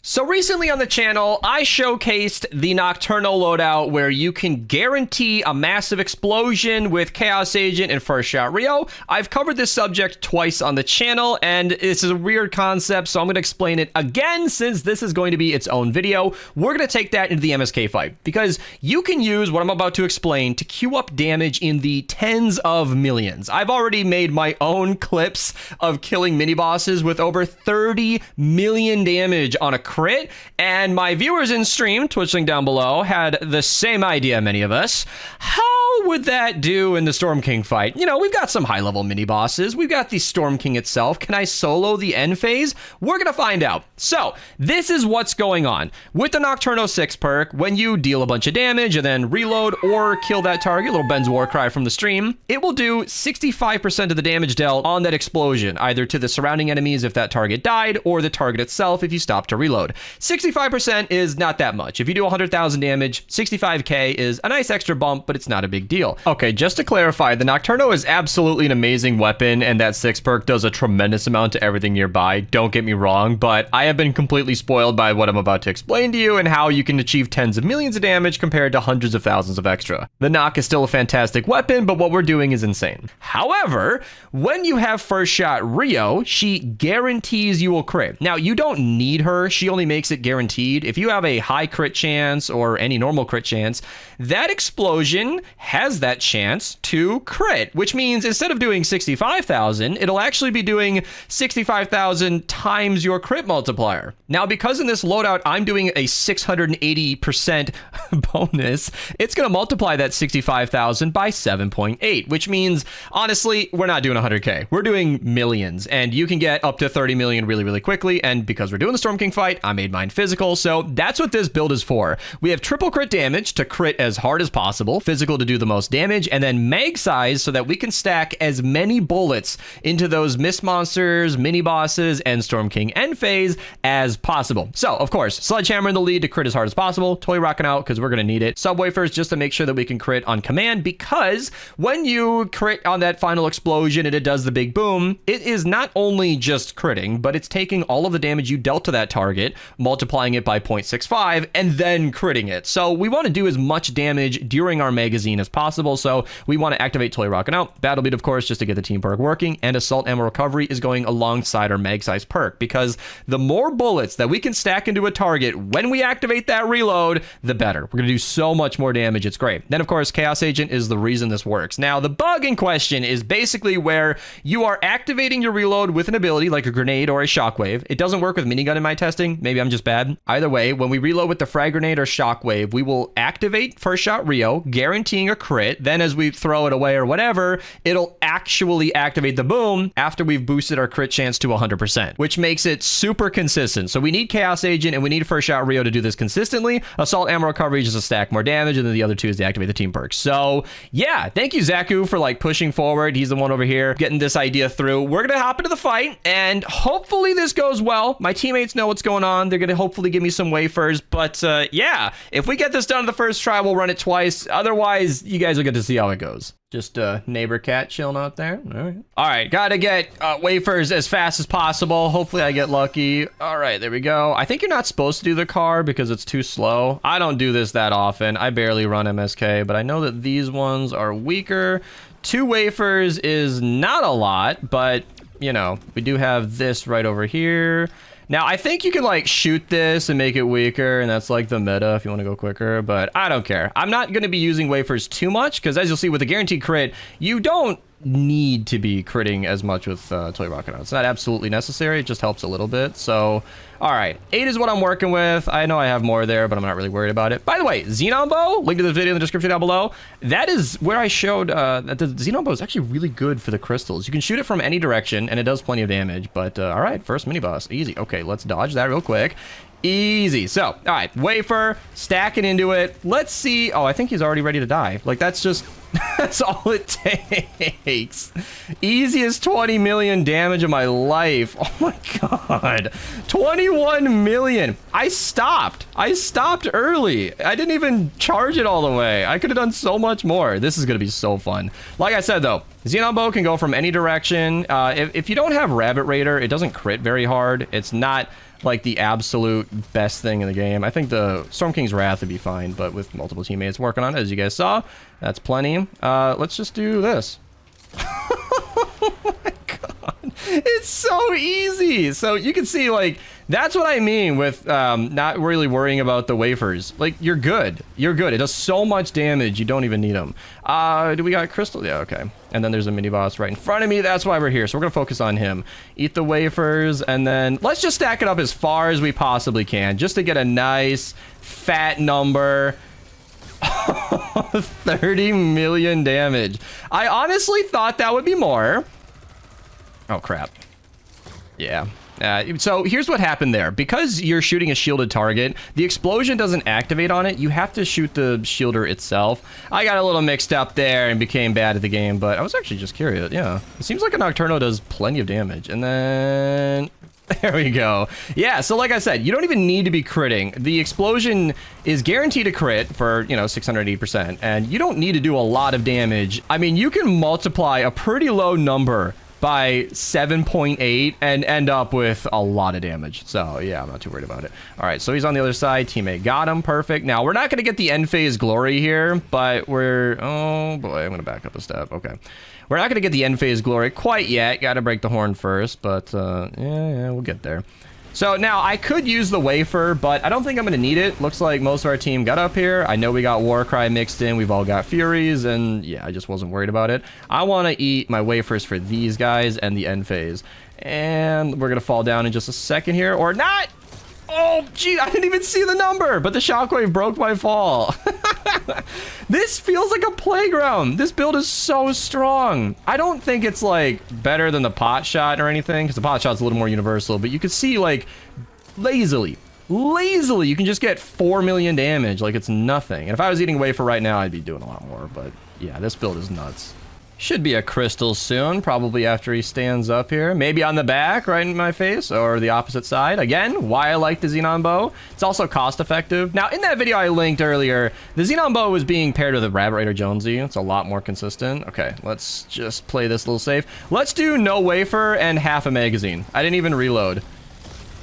So recently on the channel, I showcased the NOCTURNO loadout where you can guarantee a massive explosion with Chaos Agent and First Shot Rio. I've covered this subject twice on the channel, and this is a weird concept, so I'm going to explain it again since this is going to be its own video. We're going to take that into the MSK fight, because you can use what I'm about to explain to queue up damage in the tens of millions. I've already made my own clips of killing mini-bosses with over 30 million damage on a crit, and my viewers in stream, Twitch link down below, had the same idea, many of us. How would that do in the Storm King fight? You know, we've got some high-level mini-bosses. We've got the Storm King itself. Can I solo the end phase? We're gonna find out. So, this is what's going on. With the NOCTURNO 6 perk, when you deal a bunch of damage and then reload or kill that target, little Ben's war cry from the stream, it will do 65% of the damage dealt on that explosion, either to the surrounding enemies if that target died, or the target itself if you stop to reload. 65% is not that much. If you do 100,000 damage, 65k is a nice extra bump, but it's not a big deal. Okay, just to clarify, the NOCTURNO is absolutely an amazing weapon, and that 6 perk does a tremendous amount to everything nearby. Don't get me wrong, but I have been completely spoiled by what I'm about to explain to you and how you can achieve tens of millions of damage compared to hundreds of thousands of extra. The NOC is still a fantastic weapon, but what we're doing is insane. However, when you have First Shot Rio, she guarantees you will crit. Now, you don't need her. She only makes it guaranteed. If you have a high crit chance or any normal crit chance, that explosion has that chance to crit, which means instead of doing 65,000, it'll actually be doing 65,000 times your crit multiplier. Now, because in this loadout, I'm doing a 680% bonus, it's going to multiply that 65,000 by 7.8, which means, honestly, we're not doing 100k. We're doing millions, and you can get up to 30 million really, really quickly, and because we're doing the Storm King fight, I made mine physical, so that's what this build is for. We have triple crit damage to crit as hard as possible, physical to do the most damage, and then mag size so that we can stack as many bullets into those mist monsters, mini bosses, and Storm King end phase as possible. So, of course, Sledgehammer in the lead to crit as hard as possible, totally rocking out because we're going to need it. Subwafers just to make sure that we can crit on command, because when you crit on that final explosion and it does the big boom, it is not only just critting, but it's taking all of the damage you dealt to that target, multiplying it by 0.65, and then critting it. So we want to do as much damage during our magazine as possible, so we want to activate Totally Rockin' Out. Battle Beat, of course, just to get the team perk working, and Assault Ammo Recovery is going alongside our mag size perk, because the more bullets that we can stack into a target when we activate that reload, the better. We're going to do so much more damage, it's great. Then, of course, Chaos Agent is the reason this works. Now, the bug in question is basically where you are activating your reload with an ability like a grenade or a shockwave. It doesn't work with minigun in my testing. Maybe I'm just bad. Either way, when we reload with the frag grenade or shockwave, we will activate First Shot Rio, guaranteeing a crit. Then as we throw it away or whatever, it'll actually activate the boom after we've boosted our crit chance to 100%, which makes it super consistent. So we need Chaos Agent and we need First Shot Rio to do this consistently. Assault Ammo Recovery just to stack more damage, and then the other two is to activate the team perks. So yeah, thank you, Zaku, for like pushing forward. He's the one over here getting this idea through. We're gonna hop into the fight, and hopefully this goes well. My teammates know what's going on. They're gonna hopefully give me some wafers, but yeah, if we get this done the first try, we'll run it twice. Otherwise, you guys will get to see how it goes. Just a neighbor cat chilling out there. All right, gotta get wafers as fast as possible. Hopefully I get lucky. All right, there we go. I think you're not supposed to do the car because it's too slow. I don't do this that often. I barely run MSK, but I know that these ones are weaker. 2 wafers is not a lot, but you know, we do have this right over here. Now, I think you can like shoot this and make it weaker, and that's like the meta if you want to go quicker, but I don't care. I'm not going to be using wafers too much, because as you'll see with the guaranteed crit, you don't need to be critting as much with Toy Rocket Out. It's not absolutely necessary, it just helps a little bit. So, all right, 8 is what I'm working with. I know I have more there, but I'm not really worried about it. By the way, Xenon Bow, link to this video in the description down below. That is where I showed that the Xenon Bow is actually really good for the crystals. You can shoot it from any direction, and it does plenty of damage, but all right, first mini boss, easy. Okay, let's dodge that real quick. Easy. So, all right, wafer, stacking into it. Let's see. Oh, I think he's already ready to die. Like, that's just, that's all it takes. Easiest 20 million damage of my life. Oh my God. 21 million. I stopped early. I didn't even charge it all the way. I could have done so much more. This is going to be so fun. Like I said, though, Xenon Bow can go from any direction. If you don't have Rabbit Raider, it doesn't crit very hard. It's not like the absolute best thing in the game. I think the Storm King's Wrath would be fine, but with multiple teammates working on it, as you guys saw, that's plenty. Let's just do this. Oh my god. It's so easy. So you can see, like, that's what I mean with not really worrying about the wafers. Like, you're good. You're good. It does so much damage, you don't even need them. Do we got crystal? Yeah, okay. And then there's a mini boss right in front of me. That's why we're here. So we're going to focus on him. Eat the wafers, and then let's just stack it up as far as we possibly can, just to get a nice, fat number. 30 million damage. I honestly thought that would be more. Oh, crap. Yeah. So here's what happened there. Because you're shooting a shielded target, the explosion doesn't activate on it. You have to shoot the shielder itself. I got a little mixed up there and became bad at the game, but I was actually just curious. Yeah. It seems like a Nocturno does plenty of damage. And then... there we go. Yeah, so like I said, you don't even need to be critting. The explosion is guaranteed to crit for, you know, 680%, and you don't need to do a lot of damage. I mean, you can multiply a pretty low number by 7.8 and end up with a lot of damage. So yeah, I'm not too worried about it. All right, so he's on the other side. Teammate got him. Perfect. Now, we're not going to get the end phase glory here, but we're... oh boy, I'm going to back up a step. Okay. We're not going to get the end phase glory quite yet. Got to break the horn first, but yeah, we'll get there. So now I could use the wafer, but I don't think I'm going to need it. Looks like most of our team got up here. I know we got Warcry mixed in. We've all got Furies, and yeah, I just wasn't worried about it. I want to eat my wafers for these guys and the end phase. And we're going to fall down in just a second here, or not. Oh, gee, I didn't even see the number, but the shockwave broke my fall. This feels like a playground. This build is so strong. I don't think it's, like, better than the pot shot or anything, because the pot shot's a little more universal, but you can see, like, lazily, you can just get 4 million damage like it's nothing. And if I was eating wafer right now, I'd be doing a lot more, but yeah, this build is nuts. Should be a crystal soon, probably after he stands up here. Maybe on the back, right in my face, or the opposite side. Again, why I like the Xenon Bow. It's also cost effective. Now, in that video I linked earlier, the Xenon Bow was being paired with a Rabbit Raider Jonesy. It's a lot more consistent. Okay, let's just play this a little safe. Let's do no wafer and half a magazine. I didn't even reload.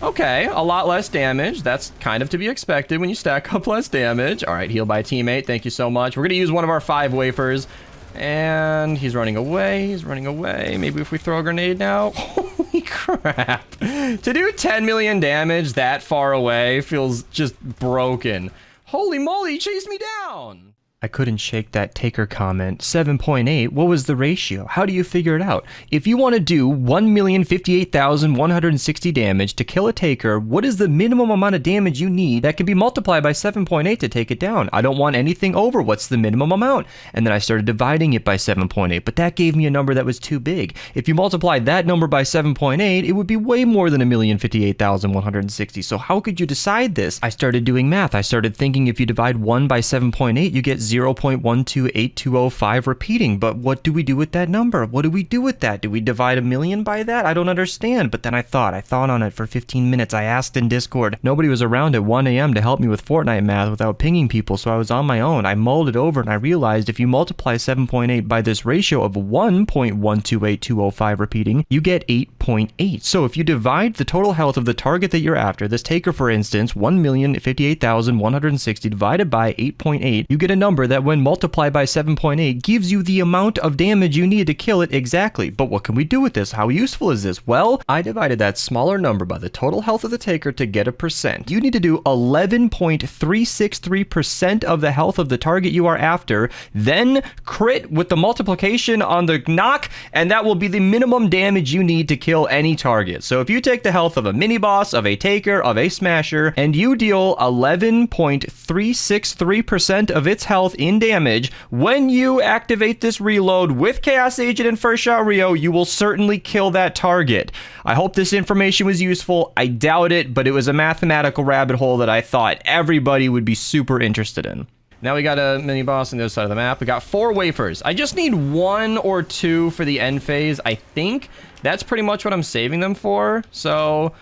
Okay, a lot less damage. That's kind of to be expected when you stack up less damage. All right, healed by teammate. Thank you so much. We're going to use one of our 5 wafers. And he's running away. He's running away. Maybe if we throw a grenade now. Holy crap. To do 10 million damage that far away feels just broken. Holy moly, he chased me down. I couldn't shake that taker comment. 7.8, what was the ratio? How do you figure it out? If you want to do 1,058,160 damage to kill a taker, what is the minimum amount of damage you need that can be multiplied by 7.8 to take it down? I don't want anything over. What's the minimum amount? And then I started dividing it by 7.8, but that gave me a number that was too big. If you multiplied that number by 7.8, it would be way more than 1,058,160. So how could you decide this? I started doing math. I started thinking if you divide 1 by 7.8, you get 0.128205 repeating, but what do we do with that number? What do we do with that? Do we divide 1,000,000 by that? I don't understand. But then I thought on it for 15 minutes. I asked in Discord. Nobody was around at 1 a.m. to help me with Fortnite math without pinging people, so I was on my own. I mulled it over and I realized if you multiply 7.8 by this ratio of 1.128205 repeating, you get 8.8. So if you divide the total health of the target that you're after, this taker for instance, 1,058,160 divided by 8.8, you get a number that when multiplied by 7.8 gives you the amount of damage you need to kill it exactly. But what can we do with this? How useful is this? Well, I divided that smaller number by the total health of the taker to get a percent. You need to do 11.363% of the health of the target you are after, then crit with the multiplication on the knock, and that will be the minimum damage you need to kill any target. So if you take the health of a mini boss, of a taker, of a smasher, and you deal 11.363% of its health in damage, when you activate this reload with Chaos Agent and First Shot Rio, you will certainly kill that target. I hope this information was useful. I doubt it, but it was a mathematical rabbit hole that I thought everybody would be super interested in. Now we got a mini boss on the other side of the map. We got 4 wafers. I just need 1 or 2 for the end phase. I think that's pretty much what I'm saving them for. So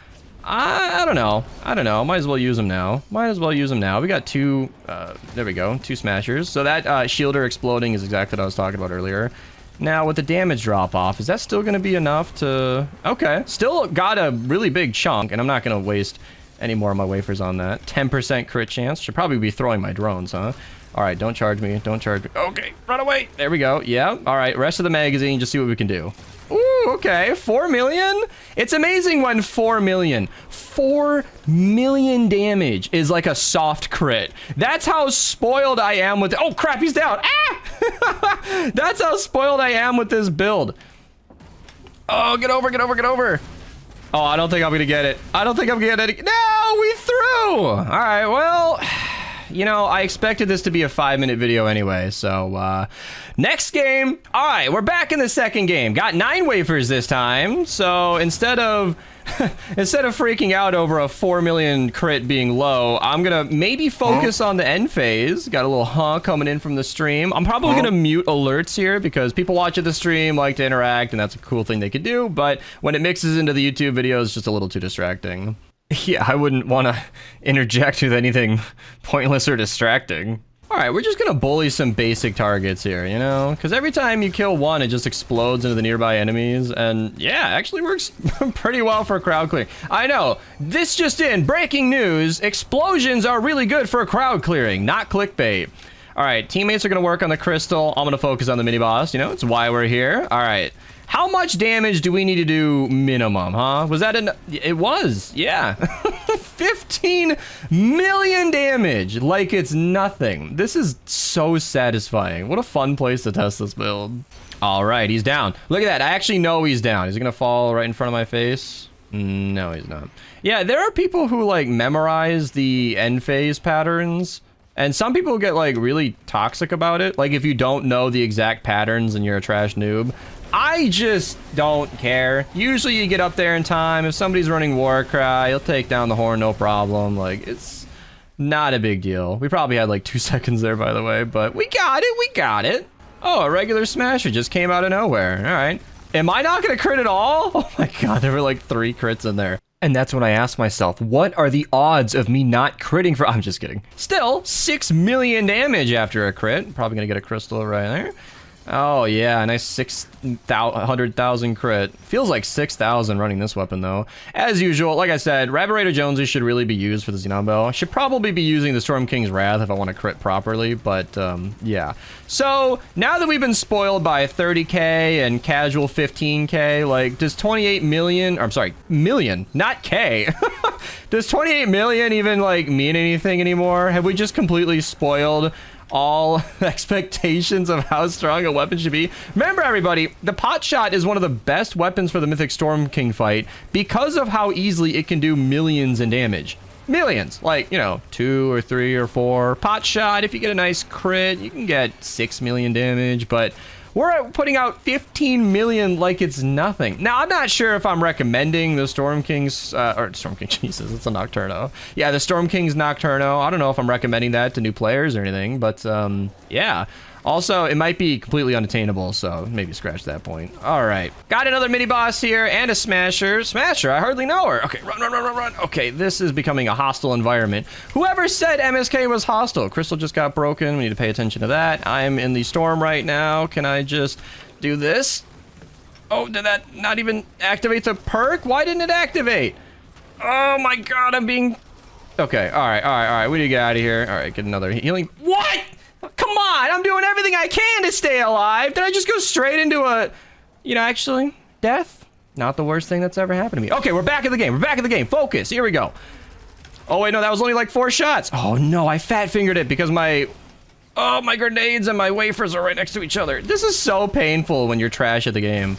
I don't know. Might as well use them now. We got 2, there we go, 2 smashers. So that shielder exploding is exactly what I was talking about earlier. Now, with the damage drop-off, is that still going to be enough to... Okay, still got a really big chunk, and I'm not going to waste any more of my wafers on that. 10% crit chance. Should probably be throwing my drones, huh? All right, don't charge me. Don't charge me. Okay, run away. There we go. Yeah. All right, rest of the magazine. Just see what we can do. Ooh, okay. 4 million? It's amazing when 4 million. 4 million damage is like a soft crit. That's how spoiled I am with... Oh, crap, he's down. Ah! That's how spoiled I am with this build. Oh, get over, get over, get over. Oh, I don't think I'm going to get it. I don't think I'm going to get it. No, we threw. All right, well... You know, I expected this to be a 5-minute video anyway, so, next game. All right, we're back in the second game. Got 9 wafers this time, so instead of freaking out over a 4 million crit being low, I'm gonna maybe focus on the end phase. Got a little coming in from the stream. I'm probably gonna mute alerts here because people watching the stream like to interact, and that's a cool thing they could do, but when it mixes into the YouTube videos, it's just a little too distracting. Yeah, I wouldn't want to interject with anything pointless or distracting. All right, we're just going to bully some basic targets here, you know? Because every time you kill one, it just explodes into the nearby enemies. And yeah, actually works pretty well for crowd clearing. I know, this just in, breaking news, explosions are really good for crowd clearing, not clickbait. All right, teammates are going to work on the crystal. I'm going to focus on the mini-boss, you know? It's why we're here. All right. How much damage do we need to do minimum, huh? Was that enough? It was, yeah. 15 million damage, like it's nothing. This is so satisfying. What a fun place to test this build. All right, he's down. Look at that, I actually know he's down. Is he gonna fall right in front of my face? No, he's not. Yeah, there are people who like memorize the end phase patterns. And some people get like really toxic about it. Like if you don't know the exact patterns and you're a trash noob. I just don't care. Usually you get up there in time. If somebody's running Warcry, you'll take down the horn, no problem. Like, it's not a big deal. We probably had like 2 seconds there, by the way, but we got it, we got it. Oh, a regular smasher just came out of nowhere. All right. Am I not gonna crit at all? Oh my God, there were like 3 crits in there. And that's when I asked myself, what are the odds of me not critting for... I'm just kidding. Still, 6 million damage after a crit. Probably gonna get a crystal right there. Oh yeah, nice 600,000 crit. Feels like 6,000 running this weapon though. As usual, like I said, Rabbit Raider Jonesy should really be used for the Xenon Bow. I should probably be using the Storm King's Wrath if I want to crit properly, but yeah. So now that we've been spoiled by 30k and casual 15k, like does 28 million, or I'm sorry, million, not k. Does 28 million even like mean anything anymore? Have we just completely spoiled all expectations of how strong a weapon should be? Remember everybody, the pot shot is one of the best weapons for the Mythic Storm King fight because of how easily it can do millions in damage. Millions, like, you know, 2 or 3 or 4. Pot shot, if you get a nice crit, you can get 6 million damage, but we're putting out 15 million like it's nothing. Now, I'm not sure if I'm recommending the Storm King's, or Storm King, Jesus, it's a Nocturno. Yeah, the Storm King's Nocturno. I don't know if I'm recommending that to new players or anything, but yeah. Also, it might be completely unattainable, so maybe scratch that point. All right. Got another mini-boss here and a Smasher. Smasher, I hardly know her. Okay, run, run, run, run, run. Okay, this is becoming a hostile environment. Whoever said MSK was hostile? Crystal just got broken. We need to pay attention to that. I'm in the storm right now. Can I just do this? Oh, did that not even activate the perk? Why didn't it activate? Oh my God, I'm being... Okay, all right, all right, all right. We need to get out of here. All right, get another healing. What? Come on, I'm doing everything I can to stay alive. Did I just go straight into a, you know, actually, death? Not the worst thing that's ever happened to me. Okay, we're back in the game. We're back in the game. Focus. Here we go. Oh, wait, no, that was only like 4 shots. Oh, no, I fat-fingered it because my... Oh, my grenades and my wafers are right next to each other. This is so painful when you're trash at the game.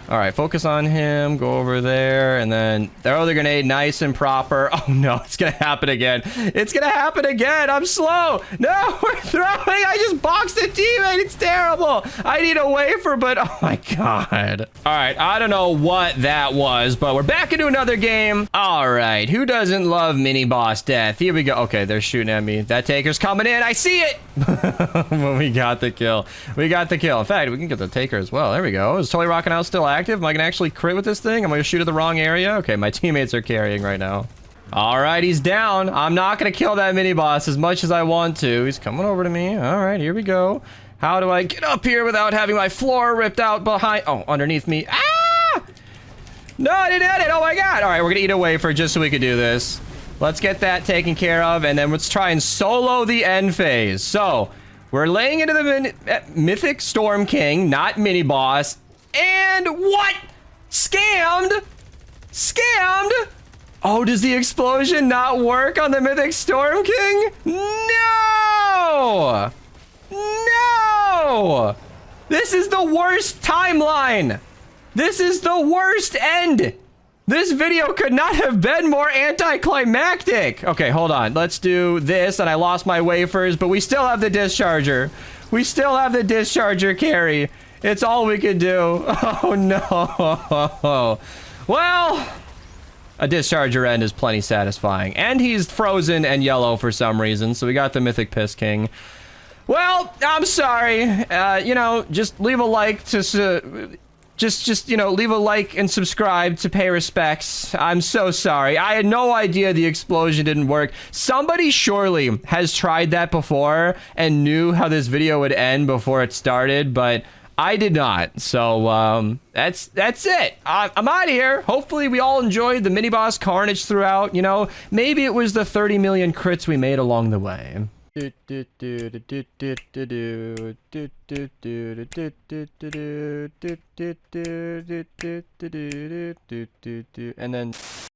All right, focus on him, go over there, and then throw the grenade nice and proper. Oh no, it's gonna happen again. It's gonna happen again. I'm slow. No, we're throwing. I just boxed a teammate. It's terrible. I need a wafer, but oh my God. All right, I don't know what that was, but we're back into another game. All right, who doesn't love mini boss death? Here we go. Okay, they're shooting at me. That taker's coming in. I see it. Well, we got the kill. We got the kill. In fact, we can get the taker as well. There we go. Is Toy Rockin' Out still active? Am I gonna actually crit with this thing? I'm gonna shoot at the wrong area. Okay, my teammates are carrying right now. All right, he's down. I'm not gonna kill that mini boss as much as I want to. He's coming over to me. All right, here we go. How do I get up here without having my floor ripped out behind? Oh, underneath me. Ah! No, I didn't hit it. Oh my god. All right, we're gonna eat a wafer just so we could do this. Let's get that taken care of, and then let's try and solo the end phase. So, we're laying into the Mythic Storm King, not mini boss. And what? Scammed? Scammed? Oh, does the explosion not work on the Mythic Storm King? No! No! This is the worst timeline. This is the worst end. This video could not have been more anticlimactic. Okay, hold on. Let's do this, and I lost my wafers, but we still have the discharger. We still have the discharger carry. It's all we could do. Oh, no. Well, a discharger end is plenty satisfying. And he's frozen and yellow for some reason, so we got the Mythic Piss King. Well, I'm sorry. You know, just leave a like to... Just, you know, leave a like and subscribe to pay respects. I'm so sorry. I had no idea the explosion didn't work. Somebody surely has tried that before and knew how this video would end before it started, but I did not. So, that's it. I'm out of here. Hopefully we all enjoyed the mini-boss carnage throughout, you know. Maybe it was the 30 million crits we made along the way. And then